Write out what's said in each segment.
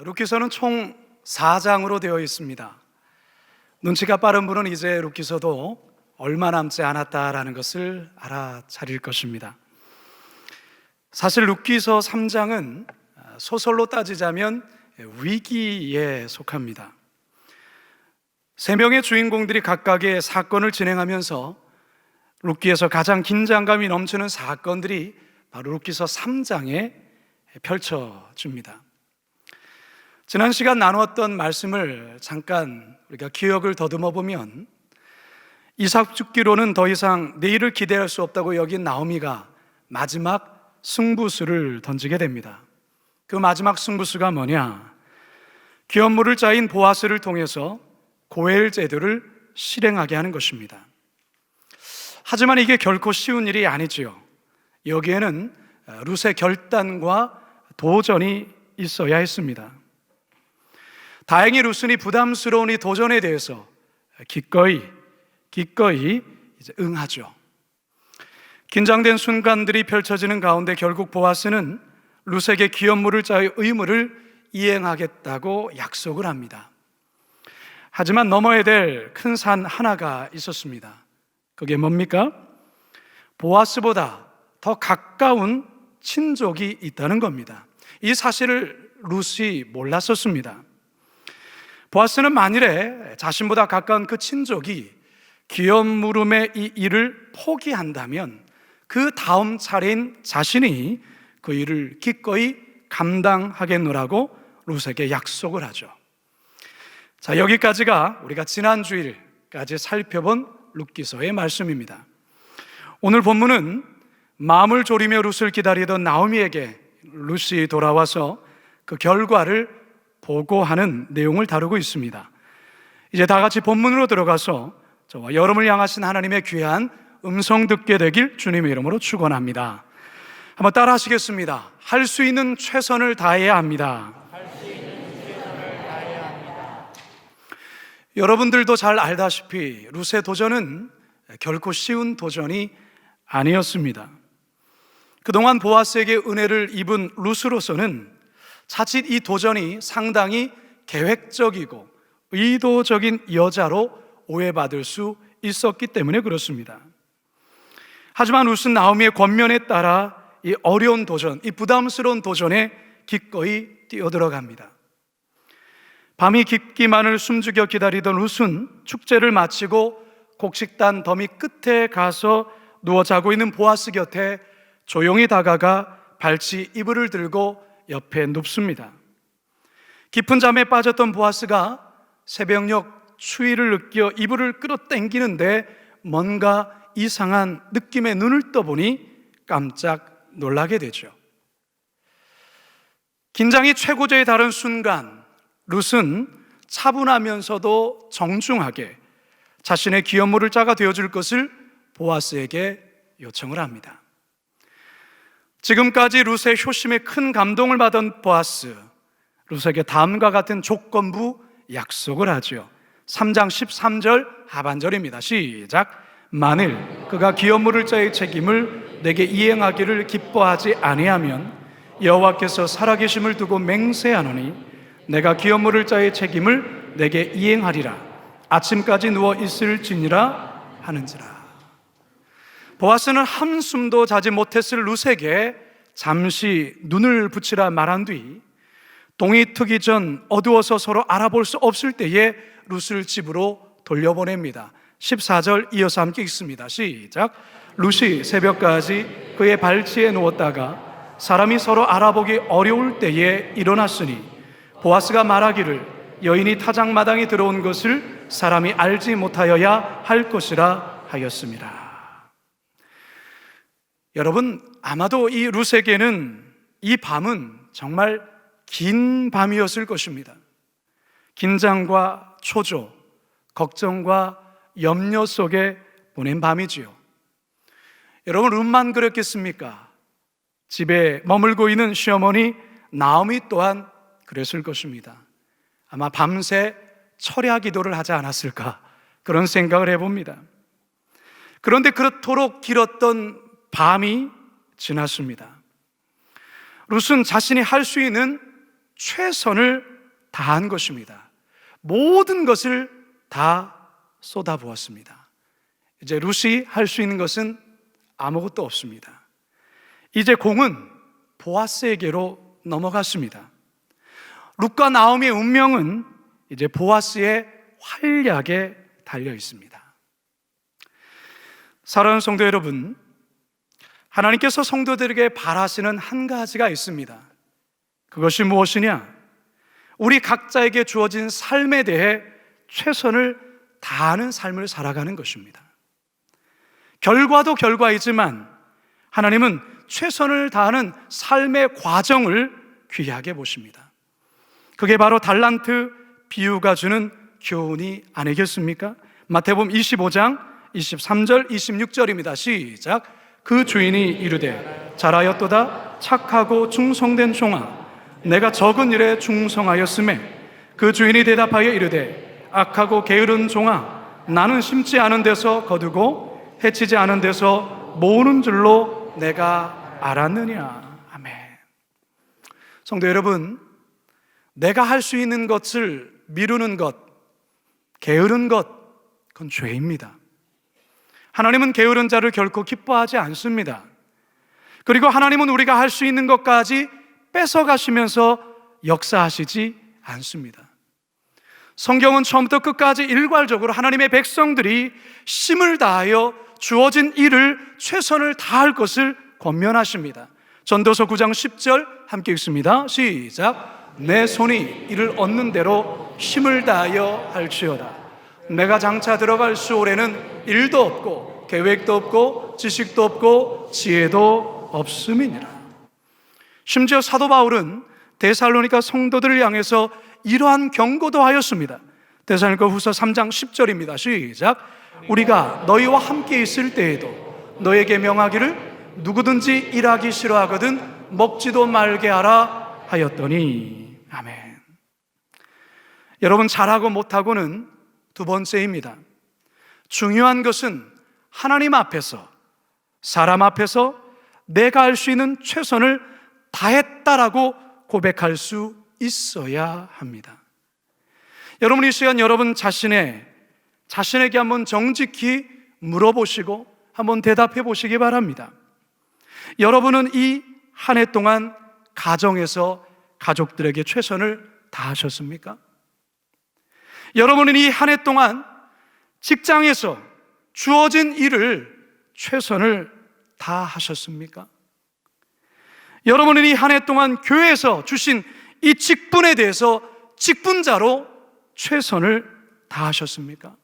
룻기서는 총 4장으로 되어 있습니다. 눈치가 빠른 분은 이제 룻기서도 얼마 남지 않았다라는 것을 알아차릴 것입니다. 사실 룻기서 3장은 소설로 따지자면 위기에 속합니다. 세 명의 주인공들이 각각의 사건을 진행하면서 룻기에서 가장 긴장감이 넘치는 사건들이 바로 룻기서 3장에 펼쳐집니다. 지난 시간 나누었던 말씀을 잠깐 우리가 기억을 더듬어 보면 이삭 죽기로는 더 이상 내일을 기대할 수 없다고 여긴 나오미가 마지막 승부수를 던지게 됩니다. 그 마지막 승부수가 뭐냐? 기업물을 짜인 보아스를 통해서 고엘 제도를 실행하게 하는 것입니다. 하지만 이게 결코 쉬운 일이 아니지요. 여기에는 룻의 결단과 도전이 있어야 했습니다. 다행히 룻은 이 부담스러운 이 도전에 대해서 기꺼이 이제 응하죠. 긴장된 순간들이 펼쳐지는 가운데 결국 보아스는 룻에게 기업물을 짜의 의무를 이행하겠다고 약속을 합니다. 하지만 넘어야 될 큰 산 하나가 있었습니다. 그게 뭡니까? 보아스보다 더 가까운 친족이 있다는 겁니다. 이 사실을 룻이 몰랐었습니다. 보아스는 만일에 자신보다 가까운 그 친족이 기업 물음의 이 일을 포기한다면 그 다음 차례인 자신이 그 일을 기꺼이 감당하겠노라고 룻에게 약속을 하죠. 자, 여기까지가 우리가 지난 주일까지 살펴본 룻기서의 말씀입니다. 오늘 본문은 마음을 졸이며 룻을 기다리던 나오미에게 룻이 돌아와서 그 결과를 보고하는 내용을 다루고 있습니다. 이제 다 같이 본문으로 들어가서 저와 여러분을 향하신 하나님의 귀한 음성 듣게 되길 주님의 이름으로 축원합니다. 한번 따라 하시겠습니다. 할 수 있는 최선을 다해야 합니다. 여러분들도 잘 알다시피 룻의 도전은 결코 쉬운 도전이 아니었습니다. 그동안 보아스에게 은혜를 입은 룻으로서는 자칫 이 도전이 상당히 계획적이고 의도적인 여자로 오해받을 수 있었기 때문에 그렇습니다. 하지만 룻은 나오미의 권면에 따라 이 어려운 도전, 이 부담스러운 도전에 기꺼이 뛰어들어갑니다. 밤이 깊기만을 숨죽여 기다리던 룻은 축제를 마치고 곡식단 더미 끝에 가서 누워 자고 있는 보아스 곁에 조용히 다가가 발치 이불을 들고 옆에 눕습니다. 깊은 잠에 빠졌던 보아스가 새벽녘 추위를 느껴 이불을 끌어당기는데 뭔가 이상한 느낌에 눈을 떠보니 깜짝 놀라게 되죠. 긴장이 최고조에 달한 순간 룻은 차분하면서도 정중하게 자신의 기업물을 짜가 되어줄 것을 보아스에게 요청을 합니다. 지금까지 룻의 효심에 큰 감동을 받은 보아스, 룻에게 다음과 같은 조건부 약속을 하죠. 3장 13절 하반절입니다. 시작. 만일 그가 기업물을 짜의 책임을 내게 이행하기를 기뻐하지 아니하면 여호와께서 살아계심을 두고 맹세하노니 내가 기업물을 짜의 책임을 내게 이행하리라. 아침까지 누워 있을지니라 하는지라. 보아스는 한숨도 자지 못했을 룻에게 잠시 눈을 붙이라 말한 뒤 동이 트기 전 어두워서 서로 알아볼 수 없을 때에 룻을 집으로 돌려보냅니다. 14절 이어서 함께 읽습니다. 시작. 룻이 새벽까지 그의 발치에 누웠다가 사람이 서로 알아보기 어려울 때에 일어났으니 보아스가 말하기를 여인이 타작마당에 들어온 것을 사람이 알지 못하여야 할 것이라 하였습니다. 여러분, 아마도 이 룻에게는 이 밤은 정말 긴 밤이었을 것입니다. 긴장과 초조, 걱정과 염려 속에 보낸 밤이지요. 여러분, 룻만 그랬겠습니까? 집에 머물고 있는 시어머니 나오미 또한 그랬을 것입니다. 아마 밤새 철야 기도를 하지 않았을까, 그런 생각을 해봅니다. 그런데 그렇도록 길었던 밤이 지났습니다. 룻은 자신이 할 수 있는 최선을 다한 것입니다. 모든 것을 다 쏟아부었습니다. 이제 룻이 할 수 있는 것은 아무것도 없습니다. 이제 공은 보아스에게로 넘어갔습니다. 룻과 나오미의 운명은 이제 보아스의 활약에 달려 있습니다. 사랑하는 성도 여러분, 하나님께서 성도들에게 바라시는 한 가지가 있습니다. 그것이 무엇이냐? 우리 각자에게 주어진 삶에 대해 최선을 다하는 삶을 살아가는 것입니다. 결과도 결과이지만 하나님은 최선을 다하는 삶의 과정을 귀하게 보십니다. 그게 바로 달란트 비유가 주는 교훈이 아니겠습니까? 마태복음 25장 23절 26절입니다. 시작. 그 주인이 이르되 잘하였도다 착하고 충성된 종아, 내가 적은 일에 충성하였음에 그 주인이 대답하여 이르되 악하고 게으른 종아, 나는 심지 않은 데서 거두고 해치지 않은 데서 모으는 줄로 내가 알았느냐. 아멘. 성도 여러분, 내가 할 수 있는 것을 미루는 것, 게으른 것, 그건 죄입니다. 하나님은 게으른 자를 결코 기뻐하지 않습니다. 그리고 하나님은 우리가 할 수 있는 것까지 뺏어가시면서 역사하시지 않습니다. 성경은 처음부터 끝까지 일괄적으로 하나님의 백성들이 힘을 다하여 주어진 일을 최선을 다할 것을 권면하십니다. 전도서 9장 10절 함께 읽습니다. 시작. 내 손이 이를 얻는 대로 힘을 다하여 할지어다. 내가 장차 들어갈 수월에는 일도 없고 계획도 없고 지식도 없고 지혜도 없음이니라. 심지어 사도 바울은 데살로니가 성도들을 향해서 이러한 경고도 하였습니다. 데살로니가 후서 3장 10절입니다. 시작. 우리가 너희와 함께 있을 때에도 너에게 명하기를 누구든지 일하기 싫어하거든 먹지도 말게 하라 하였더니. 아멘. 여러분, 잘하고 못하고는 두 번째입니다. 중요한 것은 하나님 앞에서, 사람 앞에서 내가 할 수 있는 최선을 다했다라고 고백할 수 있어야 합니다. 여러분, 이 시간 여러분 자신에게 한번 정직히 물어보시고 한번 대답해 보시기 바랍니다. 여러분은 이 한 해 동안 가정에서 가족들에게 최선을 다하셨습니까? 여러분은 이 한 해 동안 직장에서 주어진 일을 최선을 다하셨습니까? 여러분은 이 한 해 동안 교회에서 주신 이 직분에 대해서 직분자로 최선을 다하셨습니까?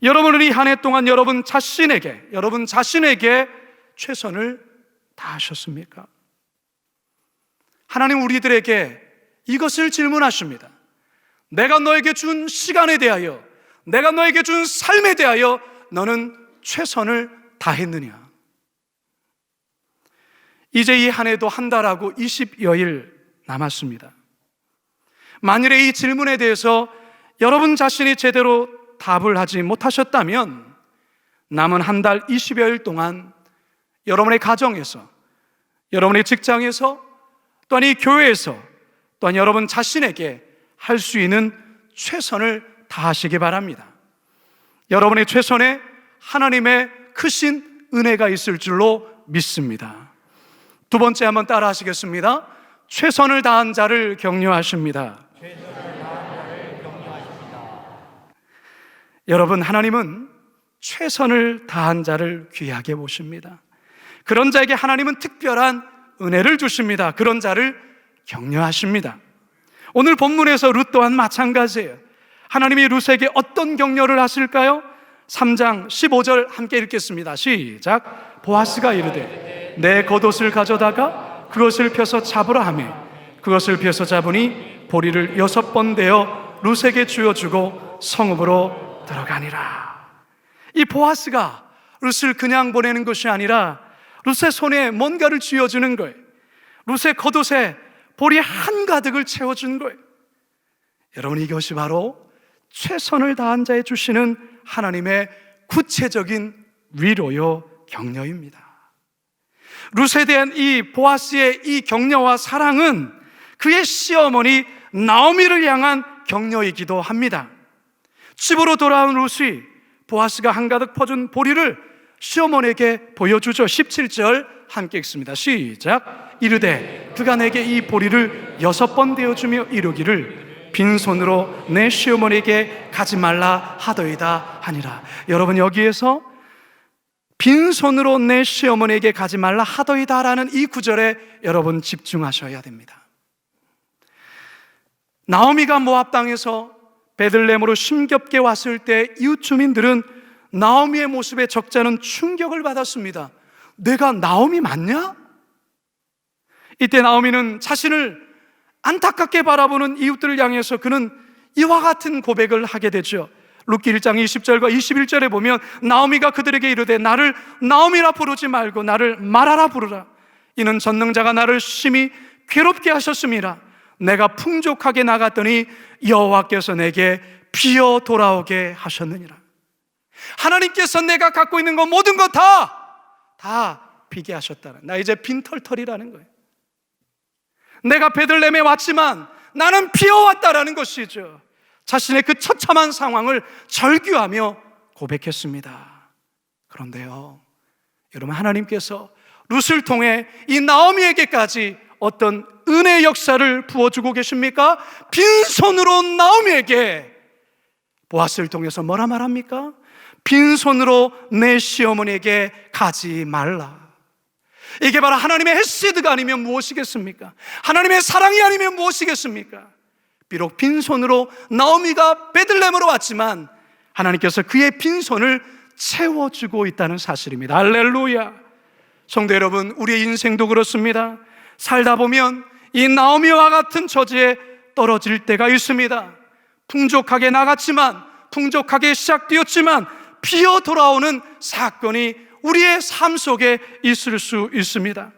여러분은 이 한 해 동안 여러분 자신에게 최선을 다하셨습니까? 하나님 우리들에게 이것을 질문하십니다. 내가 너에게 준 시간에 대하여, 내가 너에게 준 삶에 대하여 너는 최선을 다했느냐? 이제 이 한 해도 한 달하고 20여일 남았습니다. 만일에 이 질문에 대해서 여러분 자신이 제대로 답을 하지 못하셨다면 남은 한 달 20여일 동안 여러분의 가정에서, 여러분의 직장에서, 또한 이 교회에서, 또한 여러분 자신에게 할 수 있는 최선을 다하시기 바랍니다. 여러분의 최선에 하나님의 크신 은혜가 있을 줄로 믿습니다. 두 번째 한번 따라 하시겠습니다. 최선을 다한 자를 격려하십니다. 여러분, 하나님은 최선을 다한 자를 귀하게 보십니다. 그런 자에게 하나님은 특별한 은혜를 주십니다. 그런 자를 격려하십니다. 오늘 본문에서 룻 또한 마찬가지예요. 하나님이 룻에게 어떤 격려를 하실까요? 3장 15절 함께 읽겠습니다. 시작. 보아스가 이르되 내 겉옷을 가져다가 그것을 펴서 잡으라 하매 그것을 펴서 잡으니 보리를 6번 대어 룻에게 주어주고 성읍으로 들어가니라. 이 보아스가 룻을 그냥 보내는 것이 아니라 룻의 손에 뭔가를 쥐어주는 거예요. 룻의 겉옷에 보리 한가득을 채워준 거예요. 여러분, 이것이 바로 최선을 다한 자에 주시는 하나님의 구체적인 위로요 격려입니다. 룻에 대한 이 보아스의 이 격려와 사랑은 그의 시어머니 나오미를 향한 격려이기도 합니다. 집으로 돌아온 룻이 보아스가 한가득 퍼준 보리를 시어머니에게 보여주죠. 17절 함께 읽습니다. 시작. 이르되 그가 내게 이 보리를 6번 되어주며 이르기를 빈손으로 내 시어머니에게 가지 말라 하더이다 하니라. 여러분, 여기에서 빈손으로 내 시어머니에게 가지 말라 하더이다 라는 이 구절에 여러분 집중하셔야 됩니다. 나오미가 모압 땅에서 베들레헴으로 힘겹게 왔을 때 이웃 주민들은 나오미의 모습에 적잖은 충격을 받았습니다. 내가 나오미 맞냐? 이때 나오미는 자신을 안타깝게 바라보는 이웃들을 향해서 그는 이와 같은 고백을 하게 되죠. 룻기 1장 20절과 21절에 보면 나오미가 그들에게 이르되 나를 나오미라 부르지 말고 나를 마라라 부르라. 이는 전능자가 나를 심히 괴롭게 하셨음이라. 내가 풍족하게 나갔더니 여호와께서 내게 비어 돌아오게 하셨느니라. 하나님께서 내가 갖고 있는 것 모든 것 다 비게 하셨다는, 나 이제 빈털털이라는 거예요. 내가 베들레헴에 왔지만 나는 비어왔다라는 것이죠. 자신의 그 처참한 상황을 절규하며 고백했습니다. 그런데요, 여러분, 하나님께서 룻을 통해 이 나오미에게까지 어떤 은혜의 역사를 부어주고 계십니까? 빈손으로 나오미에게 보아스를 통해서 뭐라 말합니까? 빈손으로 내 시어머니에게 가지 말라. 이게 바로 하나님의 헤세드가 아니면 무엇이겠습니까? 하나님의 사랑이 아니면 무엇이겠습니까? 비록 빈손으로 나오미가 베들레헴으로 왔지만 하나님께서 그의 빈손을 채워주고 있다는 사실입니다. 할렐루야. 성도 여러분, 우리의 인생도 그렇습니다. 살다 보면 이 나오미와 같은 처지에 떨어질 때가 있습니다. 풍족하게 나갔지만, 풍족하게 시작되었지만 비어 돌아오는 사건이 우리의 삶 속에 있을 수 있습니다.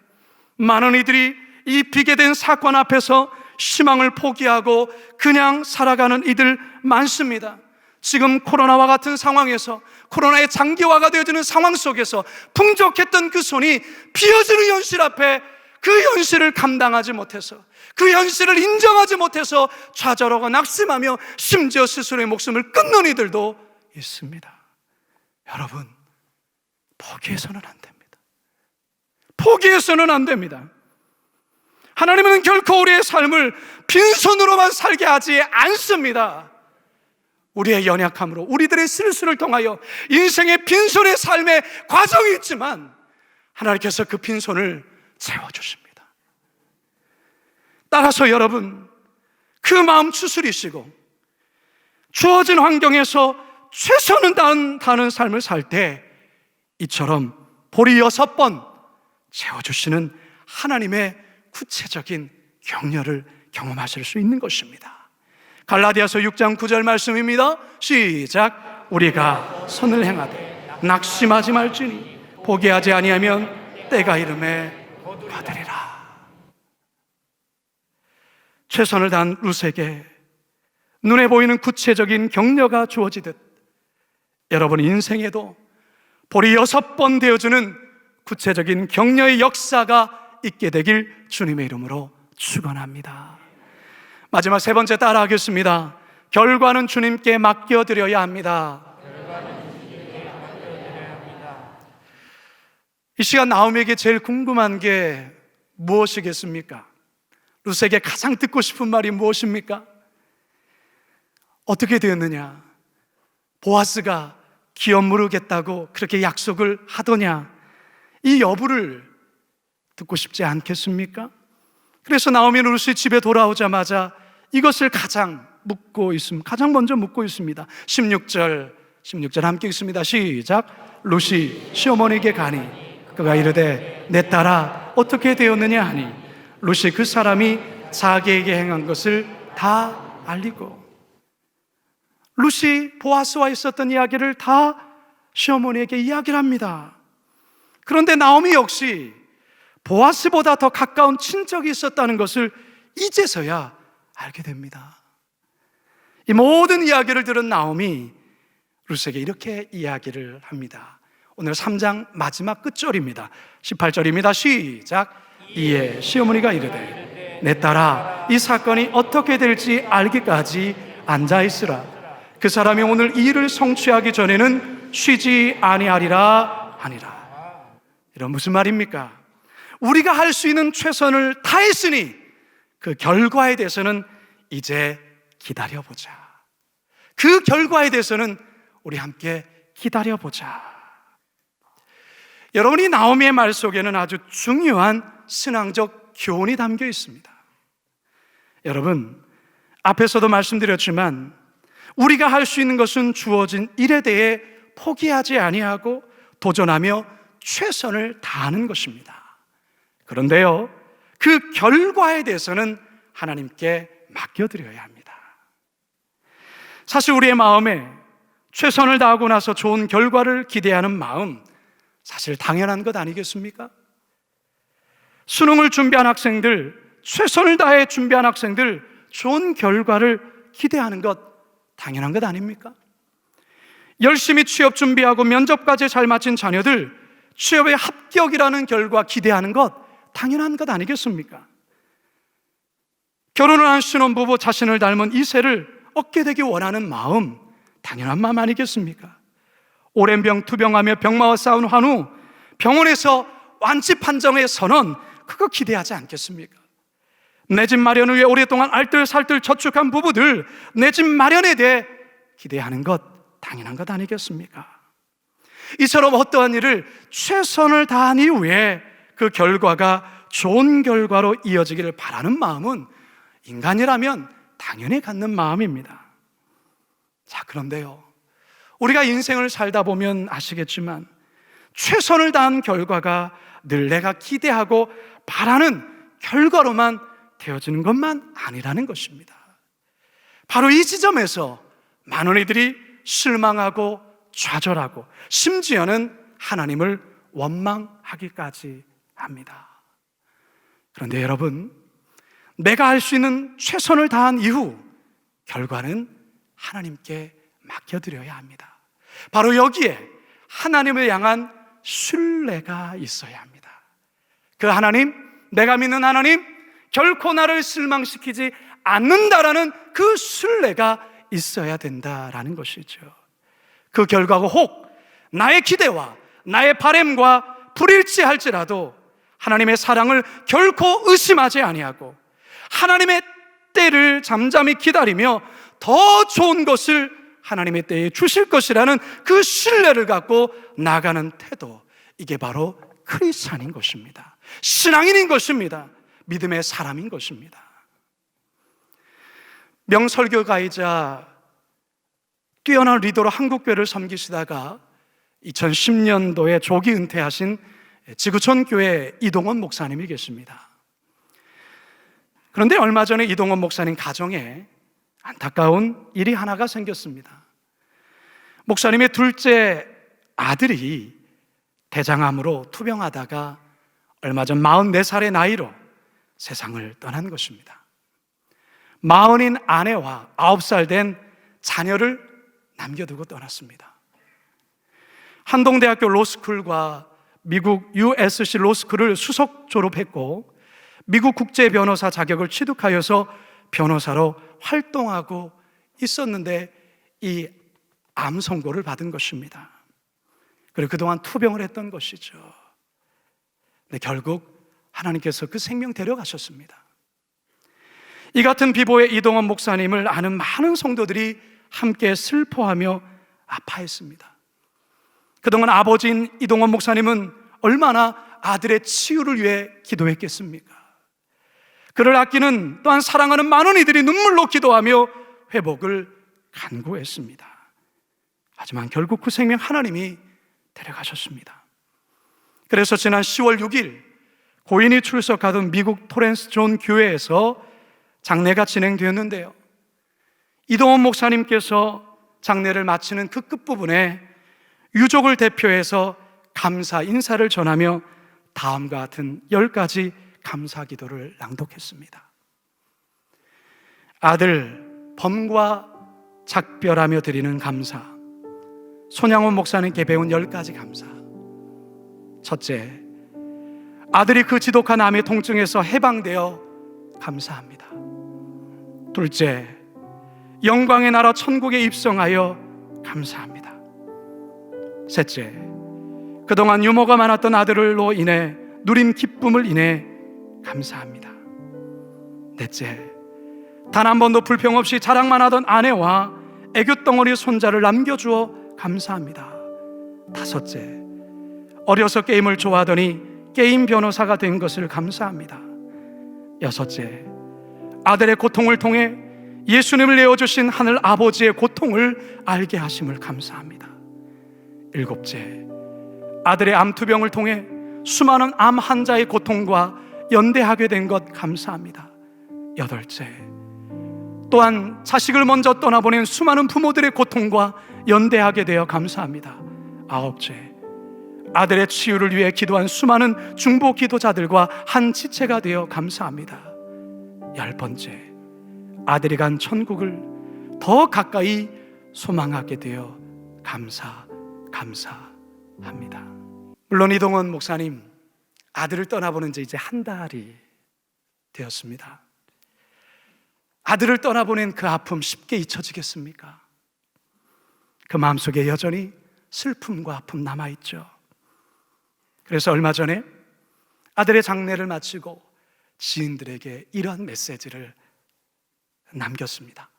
많은 이들이 이 비게 된 사건 앞에서 희망을 포기하고 그냥 살아가는 이들 많습니다. 지금 코로나와 같은 상황에서, 코로나의 장기화가 되어지는 상황 속에서 풍족했던 그 손이 비어지는 현실 앞에 그 현실을 감당하지 못해서, 그 현실을 인정하지 못해서 좌절하고 낙심하며 심지어 스스로의 목숨을 끊는 이들도 있습니다. 여러분, 포기해서는 안 됩니다. 포기해서는 안 됩니다. 하나님은 결코 우리의 삶을 빈손으로만 살게 하지 않습니다. 우리의 연약함으로, 우리들의 실수를 통하여 인생의 빈손의 삶의 과정이 있지만 하나님께서 그 빈손을 채워주십니다. 따라서 여러분, 그 마음 추스리시고 주어진 환경에서 최선을 다하는 삶을 살 때 이처럼 보리 6번 채워주시는 하나님의 구체적인 격려를 경험하실 수 있는 것입니다. 갈라디아서 6장 9절 말씀입니다. 시작. 우리가 선을 행하되 낙심하지 말지니 포기하지 아니하면 때가 이름에 받으리라. 최선을 다한 룻에게 눈에 보이는 구체적인 격려가 주어지듯 여러분 인생에도 보리 6번 되어주는 구체적인 격려의 역사가 있게 되길 주님의 이름으로 축원합니다. 마지막 3번째 따라하겠습니다. 결과는 주님께 맡겨드려야 합니다. 이 시간 나오미에게 제일 궁금한 게 무엇이겠습니까? 룻에게 가장 듣고 싶은 말이 무엇입니까? 어떻게 되었느냐? 보아스가 기업 무르겠다고 그렇게 약속을 하더냐? 이 여부를 듣고 싶지 않겠습니까? 그래서 나오미는 룻이 집에 돌아오자마자 이것을 가장 먼저 묻고 있습니다. 16절 함께 읽습니다. 시작. 룻이 시어머니에게 가니 그가 이르되 내 딸아 어떻게 되었느냐 하니 룻이 그 사람이 자기에게 행한 것을 다 알리고, 룻이 보아스와 있었던 이야기를 다 시어머니에게 이야기를 합니다. 그런데 나오미 역시 보아스보다 더 가까운 친척이 있었다는 것을 이제서야 알게 됩니다. 이 모든 이야기를 들은 나오미 룻에게 이렇게 이야기를 합니다. 오늘 3장 마지막 끝절입니다. 18절입니다. 시작. 이에 시어머니가 이르되 내 딸아, 이 사건이 어떻게 될지 알기까지 앉아있으라. 그 사람이 오늘 이 일을 성취하기 전에는 쉬지 아니하리라 하니라. 이런 무슨 말입니까? 우리가 할 수 있는 최선을 다했으니 그 결과에 대해서는 이제 기다려보자. 그 결과에 대해서는 우리 함께 기다려보자. 여러분이 나오미의 말 속에는 아주 중요한 신앙적 교훈이 담겨 있습니다. 여러분, 앞에서도 말씀드렸지만 우리가 할 수 있는 것은 주어진 일에 대해 포기하지 아니하고 도전하며 최선을 다하는 것입니다. 그런데요, 그 결과에 대해서는 하나님께 맡겨드려야 합니다. 사실 우리의 마음에 최선을 다하고 나서 좋은 결과를 기대하는 마음, 사실 당연한 것 아니겠습니까? 수능을 준비한 학생들, 최선을 다해 준비한 학생들, 좋은 결과를 기대하는 것 당연한 것 아닙니까? 열심히 취업 준비하고 면접까지 잘 마친 자녀들, 취업에 합격이라는 결과 기대하는 것 당연한 것 아니겠습니까? 결혼을 한 신혼부부, 자신을 닮은 이세를 얻게 되기 원하는 마음 당연한 마음 아니겠습니까? 오랜 병 투병하며 병마와 싸운 환우, 병원에서 완치 판정의 선언, 그거 기대하지 않겠습니까? 내 집 마련을 위해 오랫동안 알뜰살뜰 저축한 부부들, 내 집 마련에 대해 기대하는 것 당연한 것 아니겠습니까? 이처럼 어떠한 일을 최선을 다한 이후에 그 결과가 좋은 결과로 이어지기를 바라는 마음은 인간이라면 당연히 갖는 마음입니다. 자, 그런데요, 우리가 인생을 살다 보면 아시겠지만 최선을 다한 결과가 늘 내가 기대하고 바라는 결과로만 되어지는 것만 아니라는 것입니다. 바로 이 지점에서 많은 이들이 실망하고 좌절하고 심지어는 하나님을 원망하기까지 합니다. 그런데 여러분, 내가 할 수 있는 최선을 다한 이후 결과는 하나님께 맡겨드려야 합니다. 바로 여기에 하나님을 향한 신뢰가 있어야 합니다. 그 하나님, 내가 믿는 하나님, 결코 나를 실망시키지 않는다라는 그 신뢰가 있어야 된다라는 것이죠. 그 결과가 혹 나의 기대와 나의 바램과 불일치할지라도 하나님의 사랑을 결코 의심하지 아니하고 하나님의 때를 잠잠히 기다리며 더 좋은 것을 하나님의 때에 주실 것이라는 그 신뢰를 갖고 나가는 태도, 이게 바로 크리스찬인 것입니다. 신앙인인 것입니다. 믿음의 사람인 것입니다. 명설교가이자 뛰어난 리더로 한국교회를 섬기시다가 2010년도에 조기 은퇴하신 지구촌 교회 이동원 목사님이 계십니다. 그런데 얼마 전에 이동원 목사님 가정에 안타까운 일이 하나가 생겼습니다. 목사님의 둘째 아들이 대장암으로 투병하다가 얼마 전 44살의 나이로 세상을 떠난 것입니다. 마흔인 아내와 9살 된 자녀를 남겨두고 떠났습니다. 한동대학교 로스쿨과 미국 USC 로스쿨을 수석 졸업했고 미국 국제변호사 자격을 취득하여서 변호사로 활동하고 있었는데 이 암 선고를 받은 것입니다. 그리고 그동안 투병을 했던 것이죠. 근데 결국 하나님께서 그 생명 데려가셨습니다. 이 같은 비보의 이동원 목사님을 아는 많은 성도들이 함께 슬퍼하며 아파했습니다. 그동안 아버지인 이동원 목사님은 얼마나 아들의 치유를 위해 기도했겠습니까? 그를 아끼는 또한 사랑하는 많은 이들이 눈물로 기도하며 회복을 간구했습니다. 하지만 결국 그 생명 하나님이 데려가셨습니다. 그래서 지난 10월 6일 고인이 출석하던 미국 토렌스 존 교회에서 장례가 진행되었는데요, 이동원 목사님께서 장례를 마치는 그 끝부분에 유족을 대표해서 감사 인사를 전하며 다음과 같은 10가지 감사 기도를 낭독했습니다. 아들 범과 작별하며 드리는 감사. 손양원 목사님께 배운 10가지 감사. 첫째, 아들이 그 지독한 암의 통증에서 해방되어 감사합니다. 둘째, 영광의 나라 천국에 입성하여 감사합니다. 셋째, 그동안 유머가 많았던 아들로 인해 누린 기쁨을 인해 감사합니다. 넷째, 단 한 번도 불평 없이 자랑만 하던 아내와 애교덩어리 손자를 남겨주어 감사합니다. 다섯째, 어려서 게임을 좋아하더니 게임 변호사가 된 것을 감사합니다. 여섯째, 아들의 고통을 통해 예수님을 내어주신 하늘 아버지의 고통을 알게 하심을 감사합니다. 일곱째, 아들의 암투병을 통해 수많은 암 환자의 고통과 연대하게 된 것 감사합니다. 여덟째, 또한 자식을 먼저 떠나보낸 수많은 부모들의 고통과 연대하게 되어 감사합니다. 아홉째, 아들의 치유를 위해 기도한 수많은 중보 기도자들과 한 지체가 되어 감사합니다. 열 번째, 아들이 간 천국을 더 가까이 소망하게 되어 감사합니다. 물론 이동원 목사님, 아들을 떠나보낸 지 이제 한 달이 되었습니다. 아들을 떠나보낸 그 아픔 쉽게 잊혀지겠습니까? 그 마음속에 여전히 슬픔과 아픔 남아있죠. 그래서 얼마 전에 아들의 장례를 마치고 지인들에게 이런 메시지를 남겼습니다.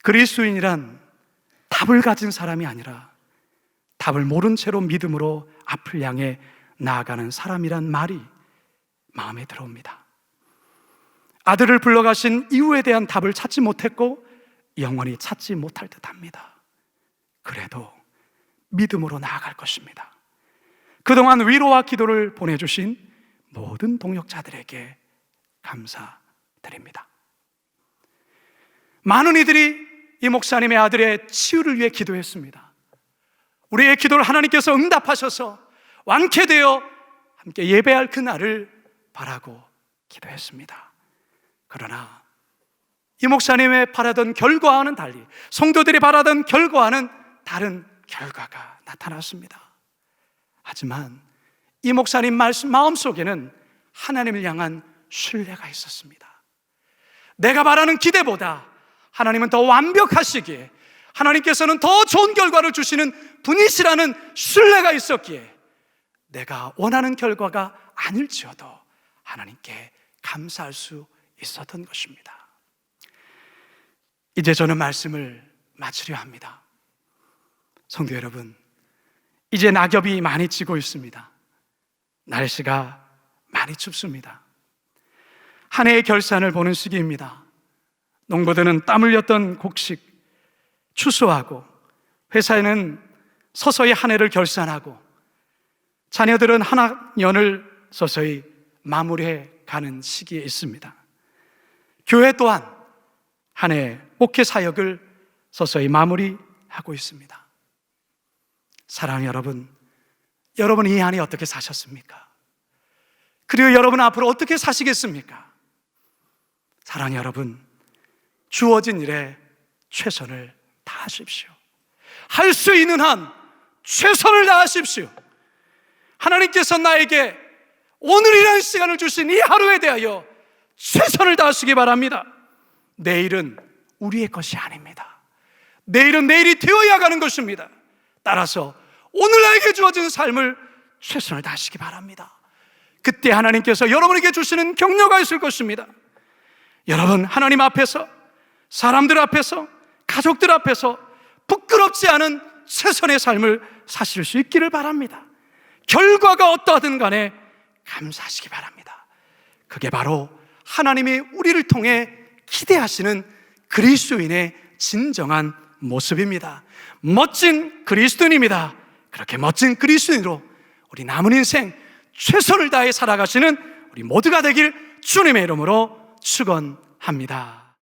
그리스도인이란 답을 가진 사람이 아니라 답을 모른 채로 믿음으로 앞을 향해 나아가는 사람이란 말이 마음에 들어옵니다. 아들을 불러가신 이유에 대한 답을 찾지 못했고 영원히 찾지 못할 듯합니다. 그래도 믿음으로 나아갈 것입니다. 그동안 위로와 기도를 보내주신 모든 동역자들에게 감사드립니다. 많은 이들이 이 목사님의 아들의 치유를 위해 기도했습니다. 우리의 기도를 하나님께서 응답하셔서 완쾌되어 함께 예배할 그날을 바라고 기도했습니다. 그러나 이 목사님의 바라던 결과와는 달리 성도들이 바라던 결과와는 다른 결과가 나타났습니다. 하지만 이 목사님 마음속에는 하나님을 향한 신뢰가 있었습니다. 내가 바라는 기대보다 하나님은 더 완벽하시기에, 하나님께서는 더 좋은 결과를 주시는 분이시라는 신뢰가 있었기에 내가 원하는 결과가 아닐지어도 하나님께 감사할 수 있었던 것입니다. 이제 저는 말씀을 마치려 합니다. 성도 여러분, 이제 낙엽이 많이 지고 있습니다. 날씨가 많이 춥습니다. 한 해의 결산을 보는 시기입니다. 농부들은 땀 흘렸던 곡식 추수하고, 회사에는 서서히 한 해를 결산하고, 자녀들은 한 학년을 서서히 마무리해 가는 시기에 있습니다. 교회 또한 한 해 목회 사역을 서서히 마무리하고 있습니다. 사랑하는 여러분, 여러분 이 한 해 어떻게 사셨습니까? 그리고 여러분 앞으로 어떻게 사시겠습니까? 사랑하는 여러분, 주어진 일에 최선을 다하십시오. 할 수 있는 한 최선을 다하십시오. 하나님께서 나에게 오늘이라는 시간을 주신 이 하루에 대하여 최선을 다하시기 바랍니다. 내일은 우리의 것이 아닙니다. 내일은 내일이 되어야 가는 것입니다. 따라서 오늘 나에게 주어진 삶을 최선을 다하시기 바랍니다. 그때 하나님께서 여러분에게 주시는 격려가 있을 것입니다. 여러분, 하나님 앞에서, 사람들 앞에서, 가족들 앞에서 부끄럽지 않은 최선의 삶을 사실 수 있기를 바랍니다. 결과가 어떠하든 간에 감사하시기 바랍니다. 그게 바로 하나님이 우리를 통해 기대하시는 그리스도인의 진정한 모습입니다. 멋진 그리스도인입니다. 그렇게 멋진 그리스도인으로 우리 남은 인생 최선을 다해 살아가시는 우리 모두가 되길 주님의 이름으로 축원합니다.